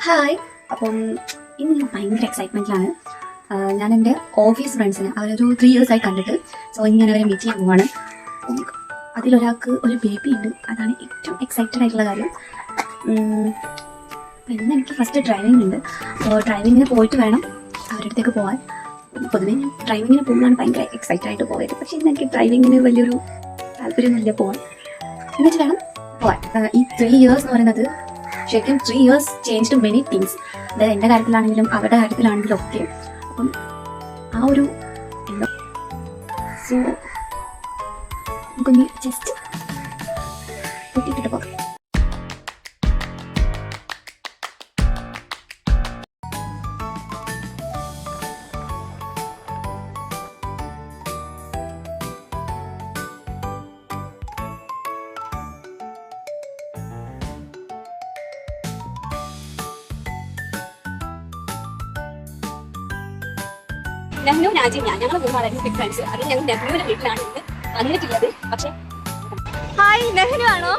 Hi. അപ്പം ഇന്ന് ഞാൻ ഭയങ്കര എക്സൈറ്റ്മെന്റിലാണ്. ഞാൻ എൻ്റെ ഓഫീസ് ഫ്രണ്ട്സിനെ അവരൊരു 3 years ആയി കണ്ടിട്ട്. സോ ഇങ്ങനെ അവരെ മീറ്റ് ചെയ്യാൻ പോവാണ്. അതിലൊരാൾക്ക് ഒരു ബേബി ഉണ്ട്. അതാണ് ഏറ്റവും എക്സൈറ്റഡ് ആയിട്ടുള്ള കാര്യം. അപ്പം ഇന്ന് എനിക്ക് ഫസ്റ്റ് ഡ്രൈവിംഗ് ഉണ്ട്. അപ്പോൾ ഡ്രൈവിങ്ങിന് പോയിട്ട് വേണം അവരുടെ അടുത്തേക്ക് പോകാൻ. പൊതുവേ ഞാൻ ഡ്രൈവിങ്ങിന് പോകുമ്പോഴാണ് ഭയങ്കര എക്സൈറ്റഡ് ആയിട്ട് പോയത്. പക്ഷേ ഇന്ന് എനിക്ക് ഡ്രൈവിങ്ങിന് വലിയൊരു താല്പര്യമൊന്നുമില്ല പോകാൻ. എന്നിട്ട് വേണം പോകാൻ. ഈ 3 years എന്ന് പറയുന്നത് ശരിക്കും 3 years ചേഞ്ച്ഡ് മെനി തിങ്സ്. അതായത് എൻ്റെ കാര്യത്തിലാണെങ്കിലും അവരുടെ കാര്യത്തിലാണെങ്കിലും ഒക്കെ. അപ്പം ആ ഒരു എന്താ സോ നമുക്കൊന്ന് ജസ്റ്റ് കുട്ടിക്കിട്ട് പോകാം. നെഹ്നു രാജ്യം ഞങ്ങൾ മൂന്നാളായിരുന്നു ബിഗ് ഫ്രണ്ട്സ്. അത് ഞങ്ങൾ നെഹ്നുവിന്റെ വീട്ടിലാണ് ഇന്ന് വന്നിട്ടുള്ളത്. പക്ഷേ ഹായ്, നെഹ്നു ആണോ?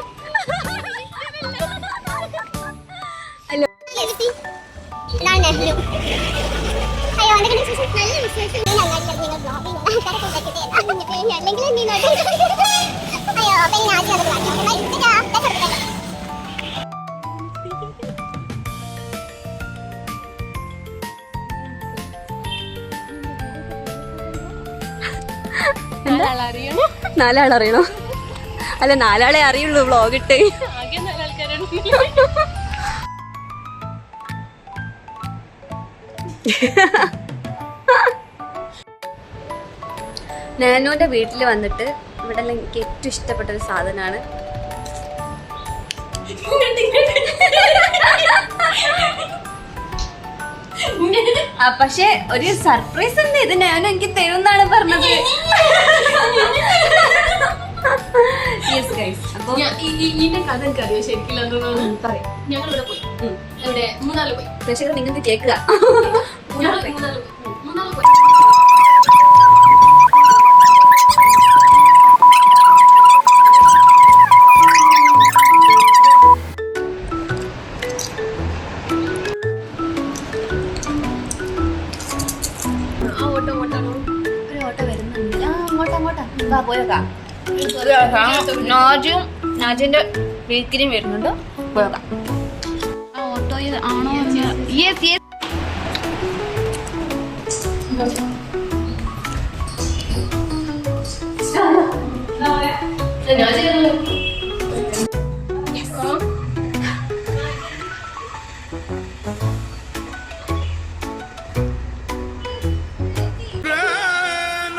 ഹലോ, നാലാളറിയണോ? അല്ല, 4 ആളെ അറിയുള്ളൂ വ്ളോഗ് ഇട്ട്. നാനുവിന്റെ വീട്ടിൽ വന്നിട്ട് ഇവിടെ എനിക്ക് ഏറ്റവും ഇഷ്ടപ്പെട്ട ഒരു സാധനമാണ്. പക്ഷെ ഒരു സർപ്രൈസ് ഉണ്ട്. ഇത് ഞാൻ എനിക്ക് തരുമെന്നാണ് പറഞ്ഞത്. പ്രേക്ഷകർ നിങ്ങൾക്ക് കേൾക്കുക. നാജിന്റെ വീക്കിലും വരുന്നുണ്ട്. പോകാം. ഓട്ടോയിൽ ആണോ? Yes yes.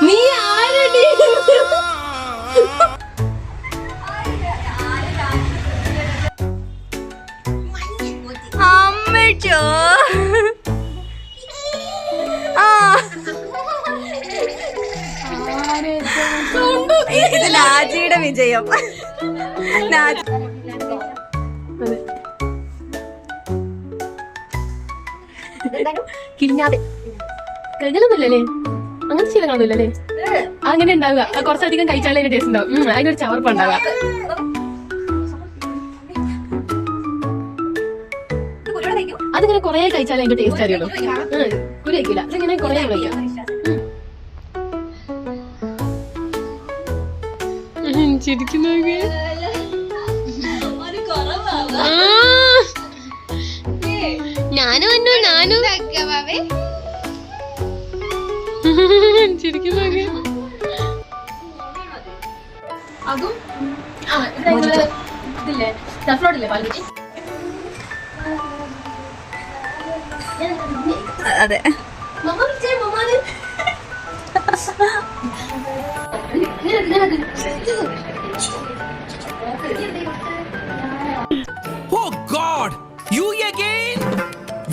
നീ ആരടി? അമ്മച്ചോ. ഇത് നാജിയുടെ വിജയം. കിഴിഞ്ഞാതെ കഴിഞ്ഞൊന്നുമില്ലല്ലേ? അങ്ങനത്തെ ശീലങ്ങളൊന്നുമില്ലല്ലേ? അങ്ങനെ ഉണ്ടാവുക. കുറച്ചധികം കഴിച്ചാലേ അതിന്റെ ടേസ്റ്റ് ഉണ്ടാവും. അതിനൊരു ചവർപ്പ് ഉണ്ടാവുക. അതിങ്ങനെ കൊറേ കഴിച്ചാലേ അതിന്റെ ടേസ്റ്റ് അറിയുള്ളൂ. കുരു കഴിക്കില്ല. അതിങ്ങനെ കൊറേ കഴിക്കാം. ഞാനും ഞാനും അതും ഇതില്ലേ ടഫ്ലോട്ടില്ലേ പാൽക്കുട്ടി? അതെ. Oh God! You again?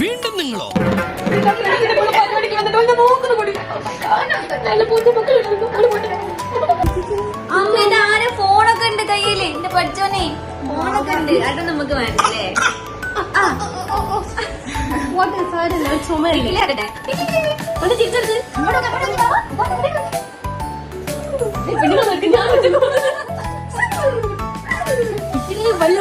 വീണ്ടും നിങ്ങളോ? അമ്മ, എന്റെ ആരെ ഫോണൊക്കെ ഉണ്ട് കയ്യില്. എന്റെ പഠിച്ചോനെ ഫോണൊക്കെ ഉണ്ട്. അത് നമുക്ക് വേണ്ടല്ലേ? ചുമരില്ലേ? ഒന്ന് തിരിച്ചെടുത്ത് വല്ല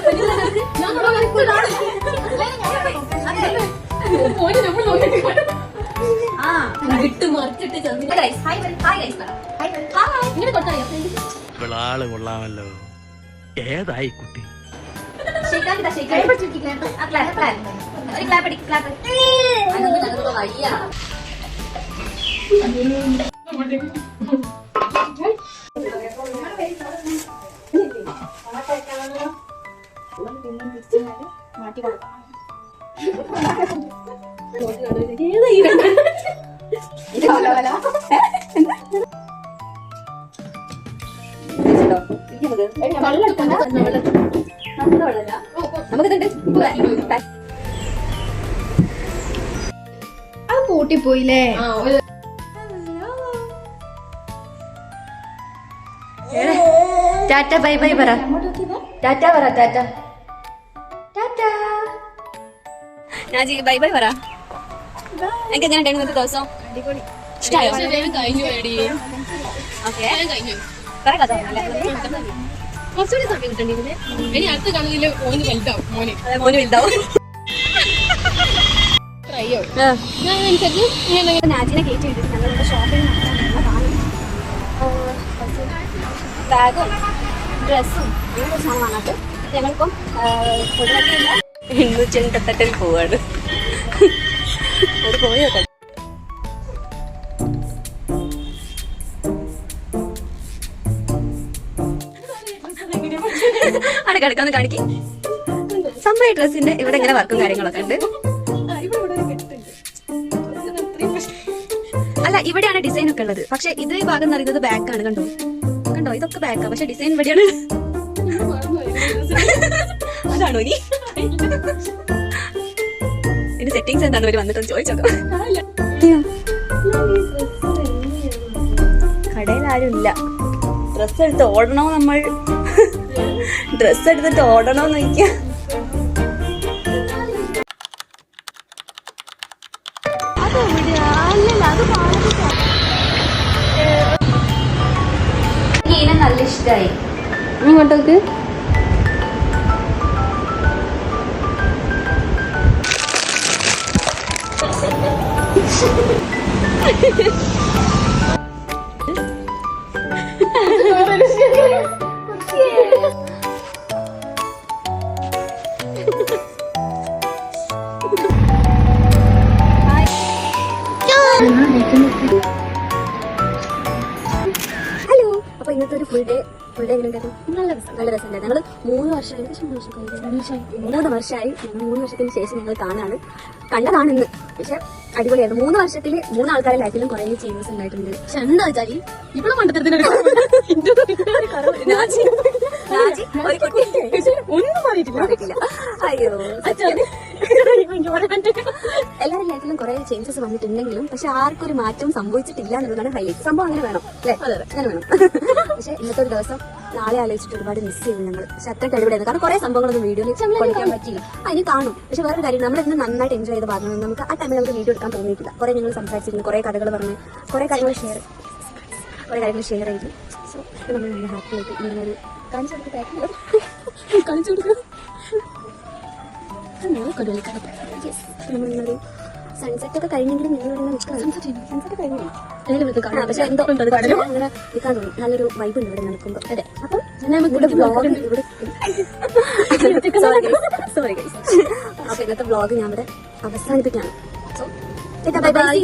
മോനെ നമ്മൾ നോക്കിയിട്ട് വിട്ട് മറിച്ചിട്ട് ഇങ്ങനെ കൊടുത്താൽ ഇവളാള് കൊള്ളാമല്ലോ ഏതായി കുട്ടി അത് പൂട്ടിപ്പോയില്ലേ? ടാറ്റ ബൈ ബൈ പറ. ടാറ്റ പറ. ടാറ്റ ടാറ്റ. ഞാൻ ബൈ ബൈ പറ. എനിക്ക് എങ്ങനെ ഉണ്ടായിരുന്നു ദിവസം? ഇഷ്ടമായോ? കഴിഞ്ഞു വേടി ഓക്കെ കഴിഞ്ഞു പറ കഥ. കുറച്ചുകൂടി സമയം കിട്ടണ്ടിരുന്നേ. ഇനി അടുത്ത കളിയില് മോന് വലുതാവും. മോന് വലുതാവും. ട്രൈ ചെയ്യും. ഞാൻ അനുസരിച്ച് ഇങ്ങനെ നാജിനെ കയറ്റി വിട്ടിട്ട് ഞങ്ങളുടെ ഷോപ്പിംഗ് ബാഗും ഡ്രസ്സും അങ്ങനെ കുറച്ച് സാധനം വാങ്ങാട്ട് ഞങ്ങളിപ്പം പൊതുവെട്ടില്ല 888 പോവാണ്. അത് പോയി നോക്കാം. അവിടെ കിടക്കാന്ന് കാണിക്കും. സംഭവ ഡ്രസ്സിന്റെ ഇവിടെ ഇങ്ങനെ വർക്കും കാര്യങ്ങളൊക്കെ ഉണ്ട്. അല്ല ഇവിടെയാണ് ഡിസൈൻ ഒക്കെ ഉള്ളത്. പക്ഷെ ഇത് ഭാഗം എന്ന് പറയുന്നത് ബാക്കാണ്. കണ്ടോ കണ്ടോ ഇതൊക്കെ ബാക്കാ. പക്ഷെ ഡിസൈൻ ഇവിടെയാണ്. അതാണോ ഇനി ഇതിന്റെ സെറ്റിങ്സ് എന്താന്ന് വരെ വന്നിട്ട് ചോദിച്ചോക്കാം. കടയിൽ ആരും ഇല്ല. ഡ്രസ്സ് എടുത്ത് ഓടണോ നമ്മൾ? ഡ്രസ്സ് എടുത്തിട്ട് ഓടണോന്ന് ചോദിക്കാം. നല്ല ഇഷ്ടായി. ഇങ്ങോട്ടേക്ക് ഹലോ. അപ്പൊ ഇന്നത്തെ ഒരു ഫുൾ ഡേ എങ്ങനെ ഉണ്ടായിരുന്നു? നല്ല രസമുണ്ടായിരുന്നു. ഞങ്ങള് 3 വർഷമായി 3 വർഷത്തിന് ശേഷം ഞങ്ങൾ കണ്ടതാണ് ഇന്ന്. പക്ഷെ അടിപൊളിയായിരുന്നു. 3 വർഷത്തില് 3 ആൾക്കാരെ ലൈഫിലും കുറെ ചേഞ്ചസ് ഉണ്ടായിട്ടുണ്ട്. പക്ഷെ എന്താ വെച്ചാല് ഇവിടെ മണ്ടത്തരത്തിന് ഒന്നും മാറിയിട്ടില്ല. അയ്യോ എല്ലാവരുടെ ലൈഫിലും കുറെ ചേഞ്ചസ് വന്നിട്ടുണ്ടെങ്കിലും പക്ഷെ ആർക്കും ഒരു മാറ്റവും സംഭവിച്ചിട്ടില്ല എന്നുള്ളതാണ് ഹൈലൈറ്റ്. സംഭവം അങ്ങനെ വേണം അല്ലെ? അങ്ങനെ വേണം. പക്ഷെ ഇന്നത്തെ ഒരു ദിവസം നാളെ ആലോചിച്ചിട്ട് ഒരുപാട് മിസ് ചെയ്തു ഞങ്ങൾ. പക്ഷെ അത്രയ്ക്ക് അടിപൊളിയായിരുന്നു. കാരണം കുറെ സംഭവങ്ങളൊന്നും വീഡിയോയിൽ പഠിക്കാൻ പറ്റിയില്ല. അതിന് കാണും. പക്ഷെ വേറൊരു കാര്യം, നമ്മൾ ഇന്ന് നന്നായിട്ട് എൻജോയ് ചെയ്ത് പറഞ്ഞു. നമുക്ക് ആ ടൈമിൽ നമുക്ക് വീഡിയോ എടുക്കാൻ തോന്നിയിട്ടില്ല. കുറെ ഞങ്ങൾ സംസാരിച്ചിരുന്നു, കുറെ കഥകൾ പറഞ്ഞ്, കുറെ കാര്യങ്ങൾ ഷെയർ ചെയ്തു. സോ നമ്മൾ നല്ല ഹാപ്പി ആയിട്ട് ഇങ്ങനൊരു കാണിച്ചു കൊടുക്കുക നമ്മളിന്നൊരു സൺസെറ്റ് ഒക്കെ കഴിഞ്ഞെങ്കിലും നിങ്ങളിവിടെ സൺസെറ്റ് കഴിഞ്ഞു. പക്ഷെ എന്തോ അങ്ങനെ നിൽക്കാൻ തോന്നി. നല്ലൊരു വൈബ് ഉണ്ട് ഇവിടെ നിൽക്കുമ്പോൾ. അതെ. അപ്പം ഇവിടെ വ്ളോഗ് ഇവിടെ സോറി ഗൈസ്. അപ്പൊ ഇന്നത്തെ വ്ളോഗ് ഞാൻ ഇവിടെ അവസാനിപ്പിക്കുകയാണ്. So bye bye.